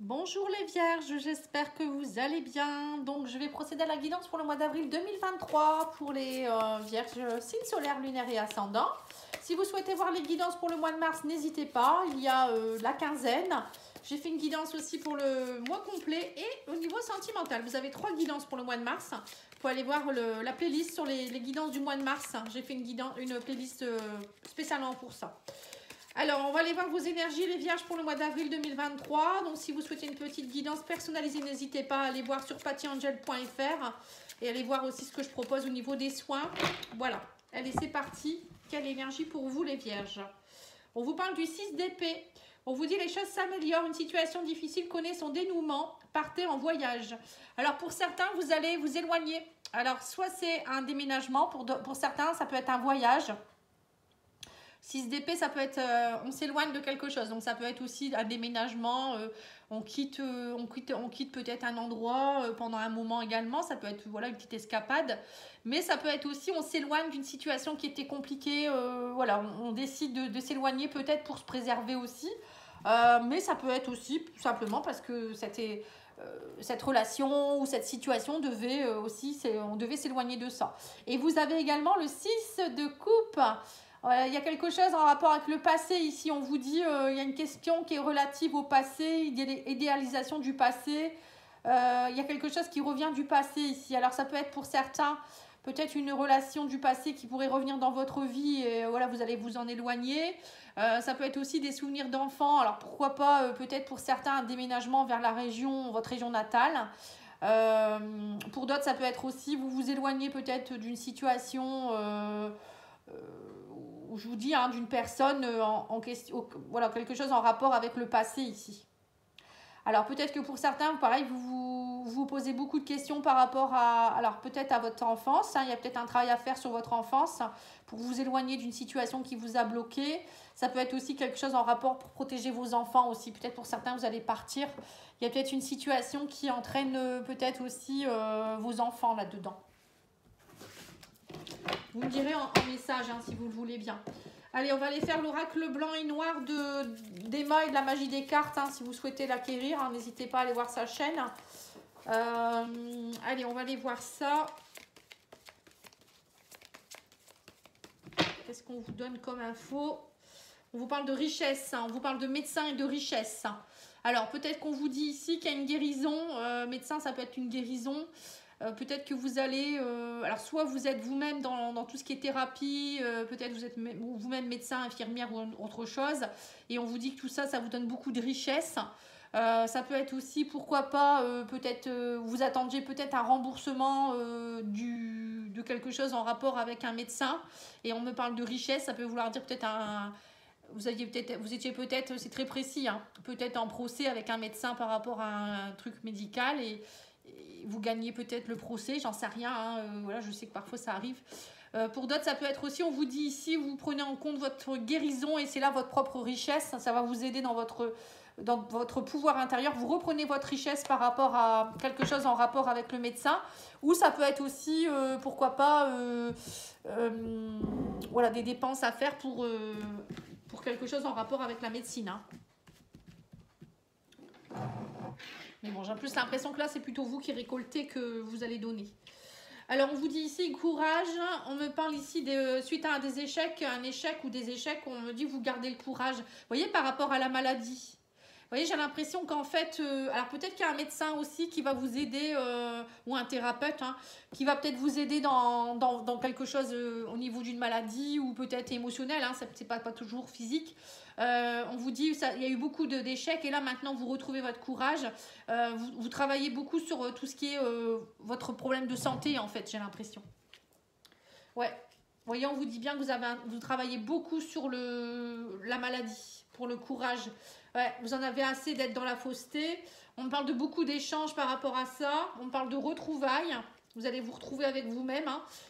Bonjour les vierges, j'espère que vous allez bien. Donc je vais procéder à la guidance pour le mois d'avril 2023 pour les vierges signes solaires, lunaires et ascendants. Si vous souhaitez voir les guidances pour le mois de mars, n'hésitez pas, il y a la quinzaine. J'ai fait une guidance aussi pour le mois complet et au niveau sentimental. Vous avez 3 guidances pour le mois de mars. Vous pouvez aller voir la playlist sur les guidances du mois de mars. J'ai fait une playlist spécialement pour ça. Alors, on va aller voir vos énergies, les vierges, pour le mois d'avril 2023. Donc, si vous souhaitez une petite guidance personnalisée, n'hésitez pas à aller voir sur pattyangel.fr et aller voir aussi ce que je propose au niveau des soins. Voilà. Allez, c'est parti. Quelle énergie pour vous, les vierges? On vous parle du 6 d'épée. On vous dit les choses s'améliorent, une situation difficile connaît son dénouement. Partez en voyage. Alors, pour certains, vous allez vous éloigner. Alors, soit c'est un déménagement, pour certains, ça peut être un voyage. 6 d'épée, ça peut être, on s'éloigne de quelque chose, donc ça peut être aussi un déménagement, on quitte peut-être un endroit pendant un moment également, ça peut être voilà, une petite escapade, mais ça peut être aussi, on s'éloigne d'une situation qui était compliquée, voilà, on décide de s'éloigner peut-être pour se préserver aussi, mais ça peut être aussi tout simplement parce que cette relation ou cette situation devait on devait s'éloigner de ça. Et vous avez également le 6 de coupe. Voilà, il y a quelque chose en rapport avec le passé ici. On vous dit il y a une question qui est relative au passé, idéalisation du passé. Il y a quelque chose qui revient du passé ici. Alors ça peut être pour certains peut-être une relation du passé qui pourrait revenir dans votre vie et voilà, vous allez vous en éloigner. Ça peut être aussi des souvenirs d'enfants. Alors pourquoi pas peut-être pour certains un déménagement vers votre région natale. Pour d'autres, ça peut être aussi vous vous éloignez peut-être d'une situation je vous dis d'une personne en question, voilà, quelque chose en rapport avec le passé ici. Alors peut-être que pour certains, pareil, vous posez beaucoup de questions par rapport alors peut-être à votre enfance, il y a peut-être un travail à faire sur votre enfance pour vous éloigner d'une situation qui vous a bloqué. Ça peut être aussi quelque chose en rapport pour protéger vos enfants aussi. Peut-être pour certains, vous allez partir. Il y a peut-être une situation qui entraîne peut-être aussi vos enfants là-dedans. Vous me direz en message si vous le voulez bien. Allez, on va aller faire l'oracle blanc et noir d'Emma et de la magie des cartes. Si vous souhaitez l'acquérir, n'hésitez pas à aller voir sa chaîne. Allez, on va aller voir ça. Qu'est-ce qu'on vous donne comme info? On vous parle de richesse, on vous parle de médecin et de richesse. Alors, peut-être qu'on vous dit ici qu'il y a une guérison. Médecin, ça peut être une guérison. Peut-être que vous allez, alors soit vous êtes vous-même dans tout ce qui est thérapie, peut-être vous êtes vous-même médecin, infirmière ou autre chose, et on vous dit que tout ça, ça vous donne beaucoup de richesse. Ça peut être aussi, pourquoi pas, peut-être vous attendiez peut-être un remboursement de quelque chose en rapport avec un médecin, et on me parle de richesse, ça peut vouloir dire peut-être vous étiez peut-être, c'est très précis, peut-être en procès avec un médecin par rapport à un truc médical et vous gagnez peut-être le procès, j'en sais rien, voilà, je sais que parfois ça arrive. Pour d'autres, ça peut être aussi, on vous dit ici, vous prenez en compte votre guérison et c'est là votre propre richesse, ça va vous aider dans votre pouvoir intérieur, vous reprenez votre richesse par rapport à quelque chose en rapport avec le médecin, ou ça peut être aussi, pourquoi pas, voilà, des dépenses à faire pour quelque chose en rapport avec la médecine. Mais bon, j'ai plus l'impression que là, c'est plutôt vous qui récoltez que vous allez donner. Alors, on vous dit ici courage. On me parle ici suite à des échecs, un échec ou des échecs, on me dit vous gardez le courage. Vous voyez, par rapport à la maladie. Vous voyez, j'ai l'impression qu'en fait, alors peut-être qu'il y a un médecin aussi qui va vous aider, ou un thérapeute, qui va peut-être vous aider dans quelque chose au niveau d'une maladie ou peut-être émotionnelle, c'est pas toujours physique. On vous dit il y a eu beaucoup d'échecs et là maintenant vous retrouvez votre courage. Vous travaillez beaucoup sur tout ce qui est votre problème de santé en fait, j'ai l'impression. Ouais, vous voyez, on vous dit bien que vous travaillez beaucoup sur la maladie, pour le courage. Ouais, vous en avez assez d'être dans la fausseté. On parle de beaucoup d'échanges par rapport à ça. On parle de retrouvailles. Vous allez vous retrouver avec vous-même.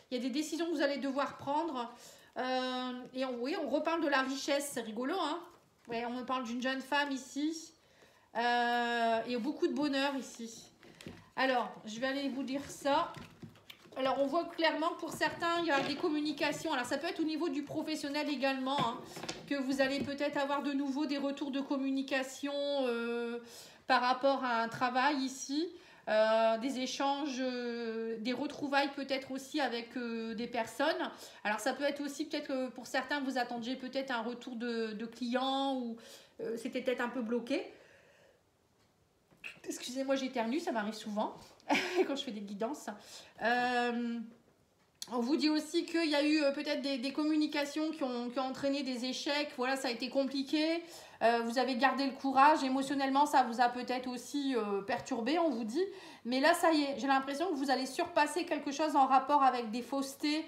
Il y a des décisions que vous allez devoir prendre. Et on reparle de la richesse. C'est rigolo, Ouais, on me parle d'une jeune femme ici. Et beaucoup de bonheur ici. Alors, je vais aller vous dire ça. Alors, on voit clairement que pour certains, il y a des communications. Alors, ça peut être au niveau du professionnel également, que vous allez peut-être avoir de nouveau des retours de communication par rapport à un travail ici. Des échanges, des retrouvailles peut-être aussi avec des personnes. Alors ça peut être aussi peut-être pour certains vous attendiez peut-être un retour de clients ou c'était peut-être un peu bloqué. Excusez-moi, j'éternue, ça m'arrive souvent quand je fais des guidances. On vous dit aussi qu'il y a eu peut-être des communications qui ont entraîné des échecs. Voilà, ça a été compliqué. Vous avez gardé le courage. Émotionnellement, ça vous a peut-être aussi perturbé, on vous dit. Mais là, ça y est, j'ai l'impression que vous allez surpasser quelque chose en rapport avec des faussetés.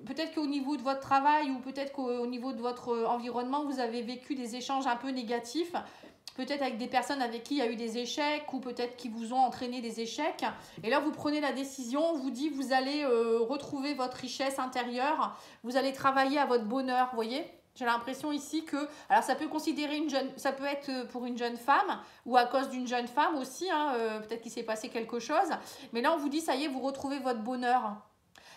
Peut-être qu'au niveau de votre travail ou peut-être qu'au niveau de votre environnement, vous avez vécu des échanges un peu négatifs. Peut-être avec des personnes avec qui il y a eu des échecs ou peut-être qui vous ont entraîné des échecs. Et là, vous prenez la décision, on vous dit vous allez retrouver votre richesse intérieure, vous allez travailler à votre bonheur, vous voyez. J'ai l'impression ici que, alors ça peut considérer ça peut être pour une jeune femme ou à cause d'une jeune femme aussi, hein, peut-être qu'il s'est passé quelque chose. Mais là, on vous dit ça y est, vous retrouvez votre bonheur.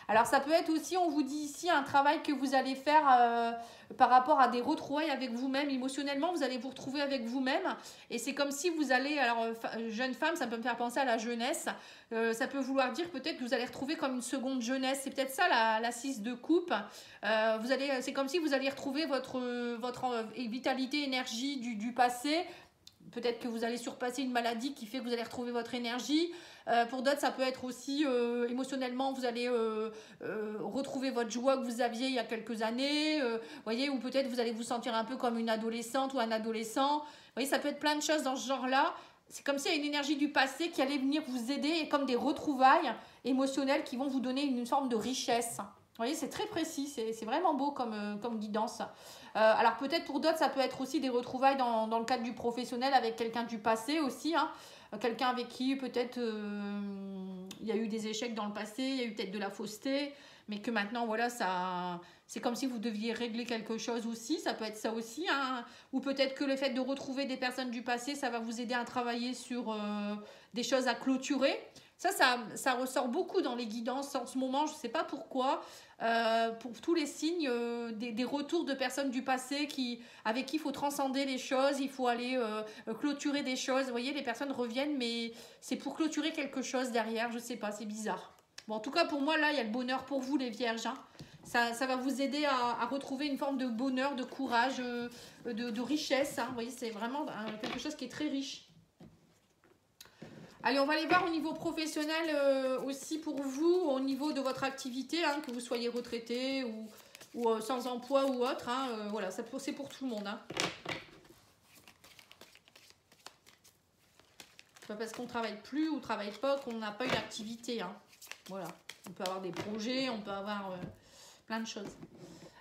Alors ça peut être aussi, on vous dit ici, un travail que vous allez faire par rapport à des retrouvailles avec vous-même. Émotionnellement, vous allez vous retrouver avec vous-même. Et c'est comme si vous allez, alors jeune femme, ça peut me faire penser à la jeunesse. Ça peut vouloir dire peut-être que vous allez retrouver comme une seconde jeunesse. C'est peut-être ça la 6 de coupe. C'est comme si vous alliez retrouver votre vitalité, énergie du passé. Peut-être que vous allez surpasser une maladie qui fait que vous allez retrouver votre énergie. Pour d'autres, ça peut être aussi émotionnellement, vous allez retrouver votre joie que vous aviez il y a quelques années. Voyez, ou peut-être vous allez vous sentir un peu comme une adolescente ou un adolescent. Vous voyez, ça peut être plein de choses dans ce genre-là. C'est comme s'il y a une énergie du passé qui allait venir vous aider et comme des retrouvailles émotionnelles qui vont vous donner une forme de richesse. Vous voyez, c'est très précis, c'est vraiment beau comme guidance. Alors peut-être pour d'autres, ça peut être aussi des retrouvailles dans le cadre du professionnel avec quelqu'un du passé aussi, hein. Quelqu'un avec qui peut-être il y a eu des échecs dans le passé, il y a eu peut-être de la fausseté, mais que maintenant, voilà, c'est comme si vous deviez régler quelque chose aussi, ça peut être ça aussi, hein. Ou peut-être que le fait de retrouver des personnes du passé, ça va vous aider à travailler sur des choses à clôturer. Ça ressort beaucoup dans les guidances en ce moment, je ne sais pas pourquoi. Pour tous les signes, des retours de personnes du passé avec qui il faut transcender les choses, il faut aller clôturer des choses. Vous voyez, les personnes reviennent, mais c'est pour clôturer quelque chose derrière, je ne sais pas, c'est bizarre. Bon, en tout cas, pour moi, là, il y a le bonheur pour vous, les vierges, hein. Ça va vous aider à retrouver une forme de bonheur, de courage, de richesse, hein. Vous voyez, c'est vraiment quelque chose qui est très riche. Allez, on va aller voir au niveau professionnel aussi pour vous, au niveau de votre activité, hein, que vous soyez retraité ou sans emploi ou autre. Hein, voilà, c'est pour tout le monde. Hein. C'est pas parce qu'on travaille plus ou travaille pas qu'on n'a pas une activité. Hein. Voilà, on peut avoir des projets, on peut avoir plein de choses.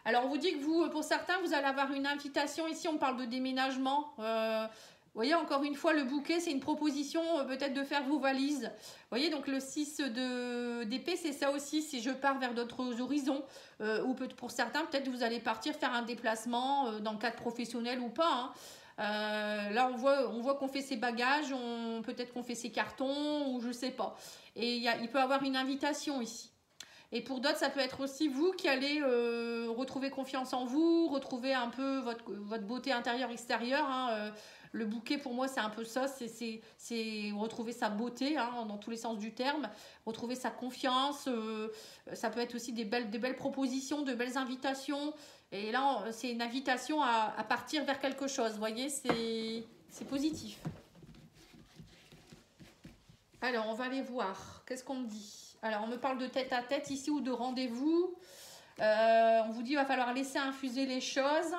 Alors, on vous dit que vous, pour certains, vous allez avoir une invitation. Ici, on parle de déménagement. Vous voyez, encore une fois, le bouquet, c'est une proposition peut-être de faire vos valises. Vous voyez, donc le 6 d'épée, c'est ça aussi, si je pars vers d'autres horizons. Ou pour certains, peut-être vous allez partir faire un déplacement dans le cadre professionnel ou pas. Hein. Là, on voit qu'on fait ses bagages, peut-être qu'on fait ses cartons, ou je ne sais pas. Et il peut y avoir une invitation ici. Et pour d'autres, ça peut être aussi vous qui allez retrouver confiance en vous, retrouver un peu votre beauté intérieure, extérieure. Hein, le bouquet, pour moi, c'est un peu ça, c'est retrouver sa beauté, hein, dans tous les sens du terme, retrouver sa confiance. Ça peut être aussi des belles propositions, de belles invitations. Et là, c'est une invitation à partir vers quelque chose, vous voyez, c'est positif. Alors, on va aller voir. Qu'est-ce qu'on me dit? Alors, on me parle de tête-à-tête ici ou de rendez-vous. On vous dit qu'il va falloir laisser infuser les choses.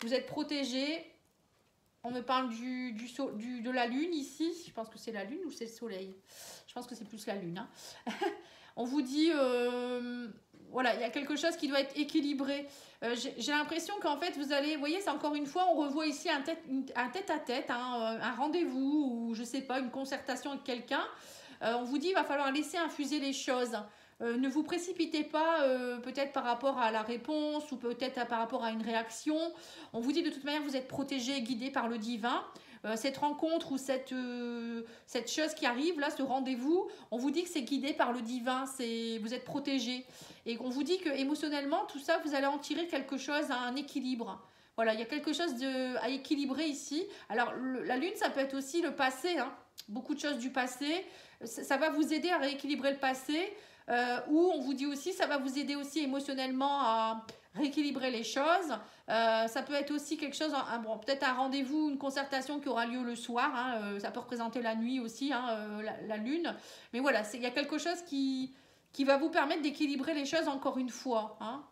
Vous êtes protégé. On me parle de la lune ici. Je pense que c'est la lune ou c'est le soleil. Je pense que c'est plus la lune. Hein. On vous dit, voilà, il y a quelque chose qui doit être équilibré. J'ai l'impression qu'en fait, vous voyez, c'est encore une fois, on revoit ici un tête-à-tête, hein, un rendez-vous ou je sais pas, une concertation avec quelqu'un. On vous dit, il va falloir laisser infuser les choses. Ne vous précipitez pas peut-être par rapport à la réponse ou peut-être par rapport à une réaction. On vous dit de toute manière, vous êtes protégé, guidé par le divin. Cette rencontre ou cette chose qui arrive, là, ce rendez-vous, on vous dit que c'est guidé par le divin, vous êtes protégé. Et on vous dit que émotionnellement, tout ça, vous allez en tirer quelque chose, un équilibre. Voilà, il y a quelque chose à équilibrer ici. Alors, la lune, ça peut être aussi le passé, hein. Beaucoup de choses du passé. Ça va vous aider à rééquilibrer le passé. Ou on vous dit aussi, ça va vous aider aussi émotionnellement à rééquilibrer les choses. Ça peut être aussi quelque chose, bon, peut-être un rendez-vous, une concertation qui aura lieu le soir. Hein, ça peut représenter la nuit aussi, hein, la lune. Mais voilà, il y a quelque chose qui va vous permettre d'équilibrer les choses encore une fois. Hein.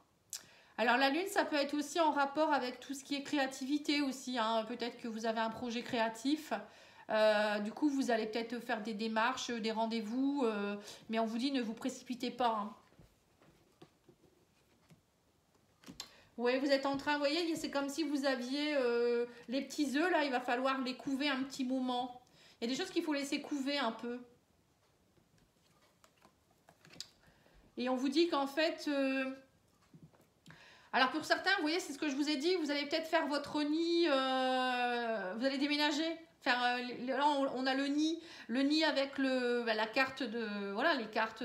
Alors la lune, ça peut être aussi en rapport avec tout ce qui est créativité aussi. Hein. Peut-être que vous avez un projet créatif. Du coup, vous allez peut-être faire des démarches, des rendez-vous. Mais on vous dit, ne vous précipitez pas. Hein. Oui, vous êtes en train, vous voyez, c'est comme si vous aviez les petits œufs, là, il va falloir les couver un petit moment. Il y a des choses qu'il faut laisser couver un peu. Et on vous dit qu'en fait... alors pour certains, vous voyez, c'est ce que je vous ai dit, vous allez peut-être faire votre nid, vous allez déménager. Faire, là, on a le nid avec la carte de, voilà, les cartes,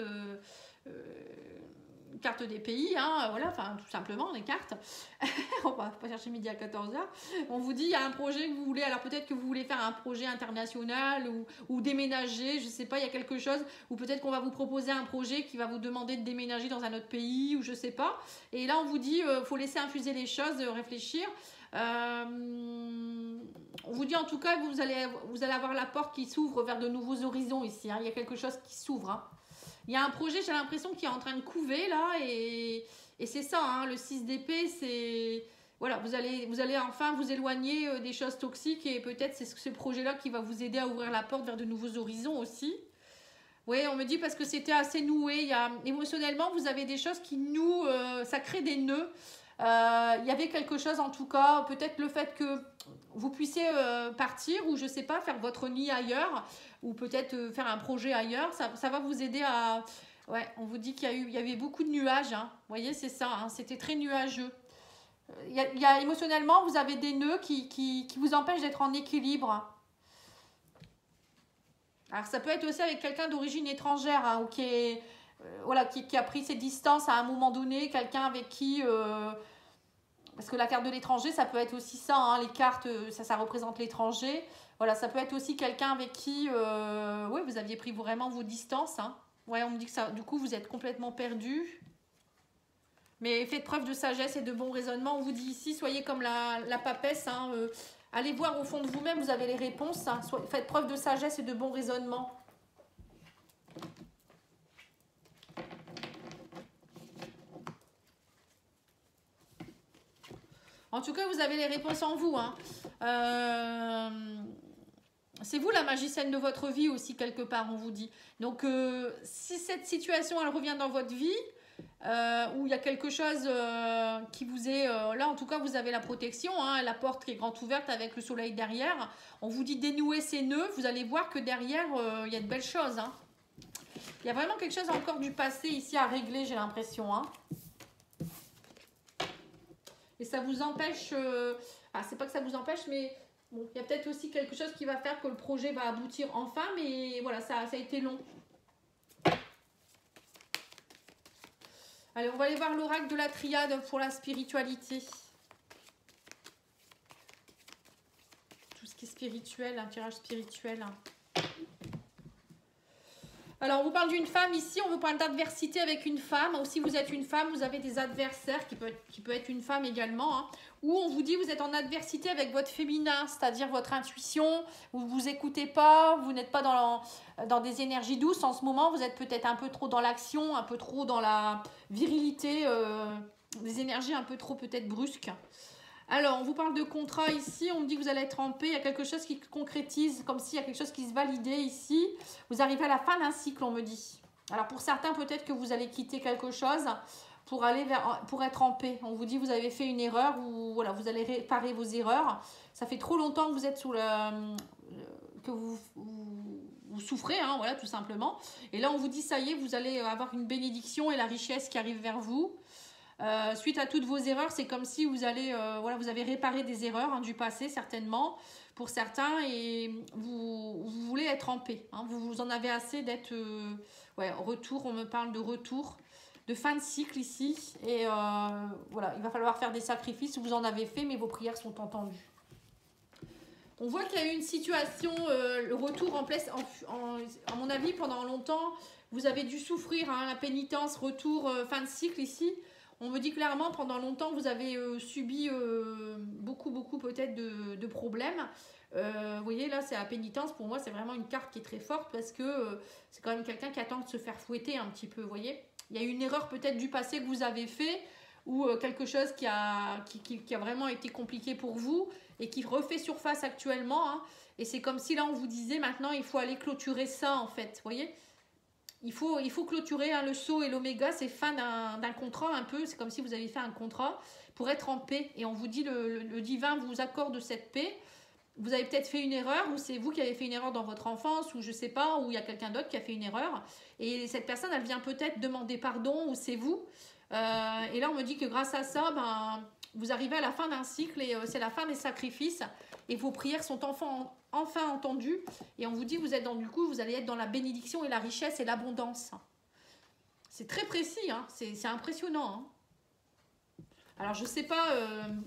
cartes des pays, hein, voilà, enfin tout simplement les cartes. On va pas chercher midi à 14h. On vous dit, il y a un projet que vous voulez, alors peut-être que vous voulez faire un projet international ou déménager, je sais pas, il y a quelque chose, ou peut-être qu'on va vous proposer un projet qui va vous demander de déménager dans un autre pays, ou je sais pas. Et là, on vous dit, faut laisser infuser les choses, réfléchir. On vous dit en tout cas, vous allez avoir la porte qui s'ouvre vers de nouveaux horizons ici. Hein. Il y a quelque chose qui s'ouvre. Hein. Il y a un projet, j'ai l'impression, qui est en train de couver là. Et c'est ça, hein, le 6 d'épée, c'est... Voilà, vous allez enfin vous éloigner des choses toxiques. Et peut-être c'est ce projet-là qui va vous aider à ouvrir la porte vers de nouveaux horizons aussi. Oui, on me dit parce que c'était assez noué. Émotionnellement, vous avez des choses qui nouent, ça crée des nœuds. Il y avait quelque chose en tout cas, peut-être le fait que vous puissiez partir ou je sais pas, faire votre nid ailleurs ou peut-être faire un projet ailleurs, ça va vous aider à... Ouais, on vous dit qu'il y avait beaucoup de nuages, hein. Vous voyez, c'est ça, hein, c'était très nuageux. Il y a émotionnellement, vous avez des nœuds qui vous empêchent d'être en équilibre. Alors ça peut être aussi avec quelqu'un d'origine étrangère, hein, ou voilà, qui a pris ses distances à un moment donné, quelqu'un avec qui... parce que la carte de l'étranger, ça peut être aussi ça, hein, les cartes, ça représente l'étranger. Voilà, ça peut être aussi quelqu'un avec qui oui, vous aviez pris vraiment vos distances. Hein. Ouais, on me dit que ça, du coup, vous êtes complètement perdu. Mais faites preuve de sagesse et de bon raisonnement. On vous dit ici, soyez comme la papesse. Hein, allez voir au fond de vous-même, vous avez les réponses. Hein, faites preuve de sagesse et de bon raisonnement. En tout cas, vous avez les réponses en vous. Hein. C'est vous la magicienne de votre vie aussi, quelque part, on vous dit. Donc, si cette situation, elle revient dans votre vie, où il y a quelque chose qui vous est... là, en tout cas, vous avez la protection, hein, la porte qui est grande ouverte avec le soleil derrière. On vous dit dénouer ces nœuds. Vous allez voir que derrière, il y a de belles choses. Hein. Il y a vraiment quelque chose encore du passé ici à régler, j'ai l'impression. Hein. Et ça vous empêche... c'est pas que ça vous empêche, mais... Bon, il y a peut-être aussi quelque chose qui va faire que le projet va aboutir enfin, mais voilà, ça a été long. Allez, on va aller voir l'oracle de la triade pour la spiritualité. Tout ce qui est spirituel, un tirage spirituel. Alors, on vous parle d'une femme ici, on vous parle d'adversité avec une femme. Ou si vous êtes une femme, vous avez des adversaires, qui peut être une femme également. Hein. Ou on vous dit vous êtes en adversité avec votre féminin, c'est-à-dire votre intuition. Vous ne vous écoutez pas, vous n'êtes pas dans des énergies douces en ce moment. Vous êtes peut-être un peu trop dans l'action, un peu trop dans la virilité, des énergies un peu trop peut-être brusques. Alors, on vous parle de contrat ici, on me dit que vous allez être en paix, il y a quelque chose qui concrétise, comme s'il y a quelque chose qui se validait ici. Vous arrivez à la fin d'un cycle, on me dit. Alors, pour certains, peut-être que vous allez quitter quelque chose pour être en paix. On vous dit que vous avez fait une erreur ou voilà, vous allez réparer vos erreurs. Ça fait trop longtemps que vous êtes que vous souffrez, hein, voilà, tout simplement. Et là, on vous dit, ça y est, vous allez avoir une bénédiction et la richesse qui arrive vers vous. Suite à toutes vos erreurs, c'est comme si vous allez, voilà, vous avez réparé des erreurs, hein, du passé certainement pour certains et vous voulez être en paix. Hein, vous en avez assez d'être, ouais, retour. On me parle de retour. de fin de cycle ici. Et voilà, il va falloir faire des sacrifices. Vous en avez fait, mais vos prières sont entendues. On voit qu'il y a eu une situation, le retour en place, à mon avis, pendant longtemps, vous avez dû souffrir, hein, la pénitence, retour, fin de cycle ici. On me dit clairement, pendant longtemps, vous avez subi beaucoup peut-être de problèmes. Vous voyez, là, c'est la pénitence. Pour moi, c'est vraiment une carte qui est très forte parce que c'est quand même quelqu'un qui attend de se faire fouetter un petit peu, vous voyez. Il y a une erreur peut-être du passé que vous avez fait ou quelque chose qui a vraiment été compliqué pour vous et qui refait surface actuellement. Hein. Et c'est comme si là, on vous disait maintenant, il faut aller clôturer ça, en fait, vous voyez. Il faut clôturer, hein, le saut et l'oméga, c'est fin d'un contrat un peu, c'est comme si vous avez fait un contrat pour être en paix. Et on vous dit, le divin vous accorde cette paix. Vous avez peut-être fait une erreur, ou c'est vous qui avez fait une erreur dans votre enfance, ou je sais pas, ou il y a quelqu'un d'autre qui a fait une erreur. Et cette personne, elle vient peut-être demander pardon, ou c'est vous. Et là, on me dit que grâce à ça, ben, vous arrivez à la fin d'un cycle, et c'est la fin des sacrifices, et vos prières sont enfin entendues. Et on vous dit, vous êtes du coup, vous allez être dans la bénédiction et la richesse et l'abondance. C'est très précis, hein, c'est impressionnant. Hein. Alors, je ne sais pas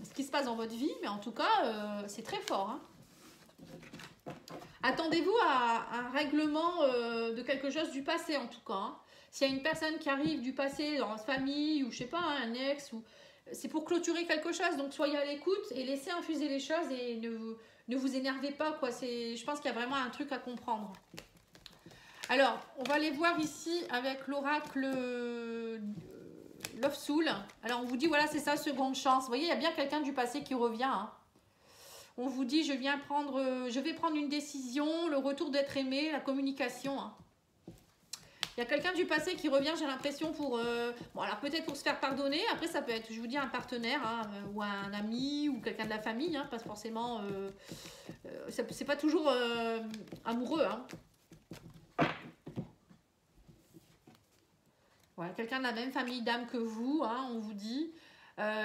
ce qui se passe dans votre vie, mais en tout cas, c'est très fort. Hein. Attendez-vous à un règlement de quelque chose du passé, en tout cas. Hein. S'il y a une personne qui arrive du passé dans votre famille, ou je sais pas, hein, un ex, ou c'est pour clôturer quelque chose. Donc, soyez à l'écoute et laissez infuser les choses et ne vous énervez pas, quoi. Je pense qu'il y a vraiment un truc à comprendre. Alors, on va aller voir ici avec l'oracle Love Soul. Alors, on vous dit, voilà, c'est ça, seconde chance. Vous voyez, il y a bien quelqu'un du passé qui revient. Hein. On vous dit, je vais prendre une décision, le retour d'être aimé, la communication. Hein. Il y a quelqu'un du passé qui revient, j'ai l'impression, pour... bon, alors peut-être pour se faire pardonner. Après, ça peut être, je vous dis, un partenaire, hein, ou un ami, ou quelqu'un de la famille. Hein, pas forcément... c'est pas toujours amoureux. Hein. Voilà, quelqu'un de la même famille d'âme que vous, hein, on vous dit.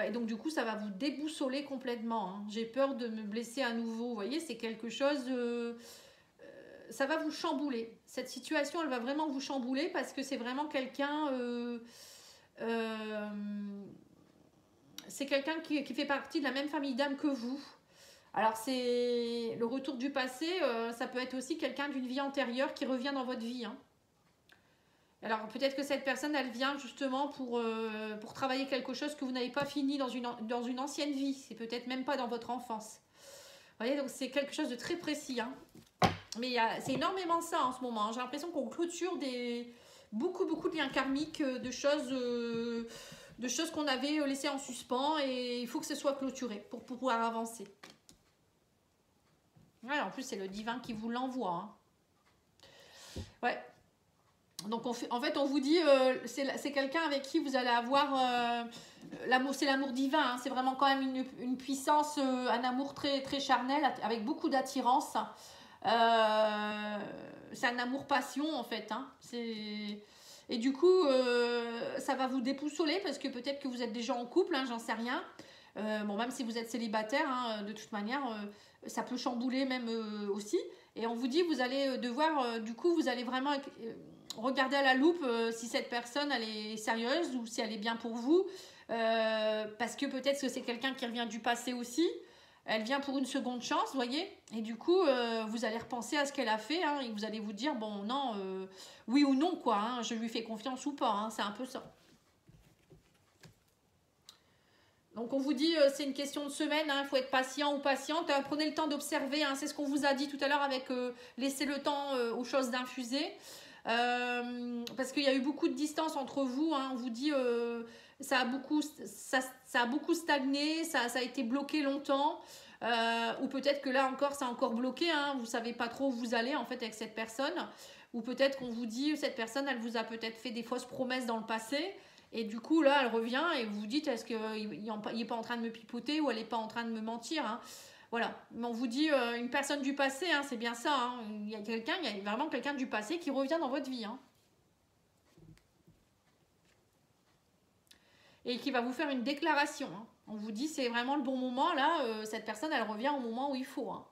Et donc, du coup, ça va vous déboussoler complètement. Hein. J'ai peur de me blesser à nouveau. Vous voyez, c'est quelque chose... ça va vous chambouler. Cette situation, elle va vraiment vous chambouler parce que c'est vraiment quelqu'un... c'est quelqu'un qui fait partie de la même famille d'âme que vous. Alors, c'est le retour du passé. Ça peut être aussi quelqu'un d'une vie antérieure qui revient dans votre vie. Hein. Alors, peut-être que cette personne, elle vient justement pour travailler quelque chose que vous n'avez pas fini dans une ancienne vie. C'est peut-être même pas dans votre enfance. Vous voyez, donc c'est quelque chose de très précis. Hein. Mais c'est énormément ça en ce moment. Hein. J'ai l'impression qu'on clôture beaucoup de liens karmiques, de choses qu'on avait laissées en suspens. Et il faut que ce soit clôturé pour pouvoir avancer. Ouais, en plus, c'est le divin qui vous l'envoie. Hein. Ouais. Donc, en fait, on vous dit, c'est quelqu'un avec qui vous allez avoir l'amour, c'est l'amour divin. Hein, c'est vraiment quand même une puissance, un amour très, très charnel, avec beaucoup d'attirance. C'est un amour-passion, en fait. Hein, et du coup, ça va vous dépoussoler parce que peut-être que vous êtes déjà en couple, hein, j'en sais rien. Bon, même si vous êtes célibataire, hein, de toute manière, ça peut chambouler même aussi. Et on vous dit, vous allez devoir, du coup, vous allez vraiment... regardez à la loupe si cette personne elle est sérieuse ou si elle est bien pour vous parce que peut-être que c'est quelqu'un qui revient du passé aussi, elle vient pour une seconde chance, vous voyez, et du coup vous allez repenser à ce qu'elle a fait, hein, et vous allez vous dire bon non, oui ou non quoi, hein, je lui fais confiance ou pas, hein, c'est un peu ça. Donc on vous dit c'est une question de semaine, il faut être patient ou patiente, prenez le temps d'observer, hein, c'est ce qu'on vous a dit tout à l'heure avec laisser le temps aux choses d'infuser. Parce qu'il y a eu beaucoup de distance entre vous, hein, on vous dit ça a beaucoup stagné, ça a été bloqué longtemps, ou peut-être que là encore c'est encore bloqué, hein, vous savez pas trop où vous allez en fait avec cette personne, ou peut-être qu'on vous dit cette personne elle vous a peut-être fait des fausses promesses dans le passé, et du coup là elle revient et vous vous dites est-ce qu'il n'est pas en train de me pipoter ou elle n'est pas en train de me mentir, hein. Voilà, mais on vous dit une personne du passé, hein, c'est bien ça. Hein. Il y a vraiment quelqu'un du passé qui revient dans votre vie. Hein. Et qui va vous faire une déclaration. Hein. On vous dit c'est vraiment le bon moment, là, cette personne, elle revient au moment où il faut. Hein.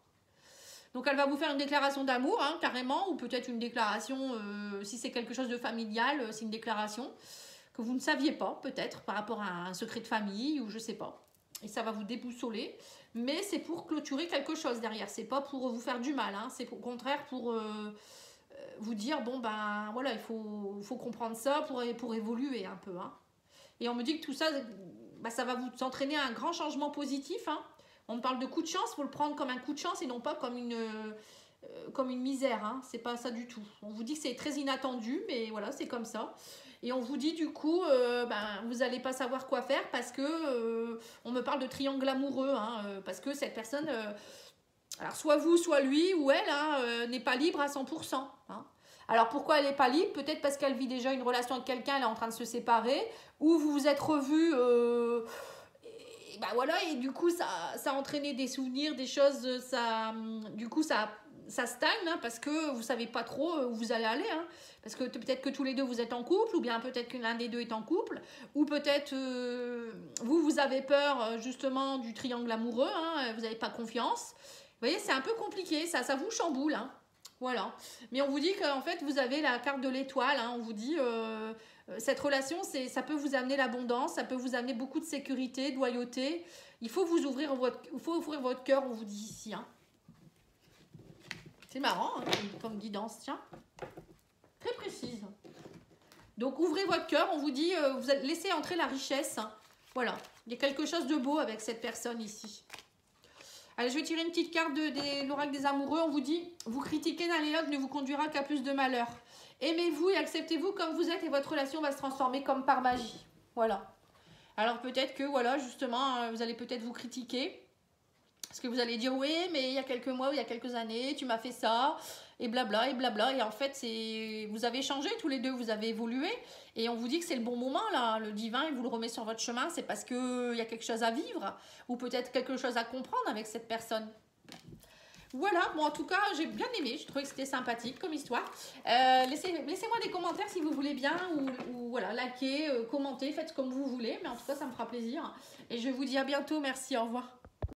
Donc elle va vous faire une déclaration d'amour, hein, carrément, ou peut-être une déclaration, si c'est quelque chose de familial, c'est une déclaration. que vous ne saviez pas, peut-être, par rapport à un secret de famille ou je sais pas. Et ça va vous déboussoler. Mais c'est pour clôturer quelque chose derrière. C'est pas pour vous faire du mal. Hein. C'est au contraire pour vous dire, bon, ben voilà, il faut comprendre ça pour évoluer un peu. Hein. Et on me dit que tout ça, ben, ça va vous entraîner à un grand changement positif. Hein. On parle de coup de chance, il faut le prendre comme un coup de chance et non pas comme une misère. Hein. C'est pas ça du tout. On vous dit que c'est très inattendu, mais voilà, c'est comme ça. Et on vous dit du coup, ben, vous n'allez pas savoir quoi faire parce que on me parle de triangle amoureux. Hein, parce que cette personne, alors soit vous, soit lui ou elle, hein, n'est pas libre à 100%. Hein. Alors pourquoi elle n'est pas libre? Peut-être parce qu'elle vit déjà une relation avec quelqu'un, elle est en train de se séparer, ou vous vous êtes revus... et ben voilà, et du coup ça a entraîné des souvenirs, des choses, du coup ça stagne, hein, parce que vous savez pas trop où vous allez aller, hein, parce que peut-être que tous les deux vous êtes en couple, ou bien peut-être que l'un des deux est en couple, ou peut-être vous avez peur justement du triangle amoureux, hein, vous n'avez pas confiance. Vous voyez, c'est un peu compliqué, ça vous chamboule, hein. Voilà. Mais on vous dit qu'en fait, vous avez la carte de l'étoile. Hein. On vous dit, cette relation, ça peut vous amener l'abondance, ça peut vous amener beaucoup de sécurité, de loyauté. Il faut ouvrir votre cœur, on vous dit ici. Hein. C'est marrant, hein, comme guidance, tiens. Très précise. Donc, ouvrez votre cœur, on vous dit, laissez entrer la richesse. Hein. Voilà. Il y a quelque chose de beau avec cette personne ici. Allez, je vais tirer une petite carte de l'oracle des amoureux. On vous dit, vous critiquer l'un et l'autre ne vous conduira qu'à plus de malheur. Aimez-vous et acceptez-vous comme vous êtes et votre relation va se transformer comme par magie. Voilà. Alors peut-être que, voilà, justement, vous allez peut-être vous critiquer. Parce que vous allez dire, oui, mais il y a quelques mois ou il y a quelques années, tu m'as fait ça, et blabla, et blabla. Et en fait, vous avez changé tous les deux, vous avez évolué. Et on vous dit que c'est le bon moment, là. Le divin, il vous le remet sur votre chemin. C'est parce qu'il y a quelque chose à vivre. Ou peut-être quelque chose à comprendre avec cette personne. Voilà, bon en tout cas j'ai bien aimé, je trouvais que c'était sympathique comme histoire. Laissez-moi des commentaires si vous voulez bien, ou voilà, likez, commentez, faites comme vous voulez. Mais en tout cas ça me fera plaisir. Et je vous dis à bientôt, merci, au revoir.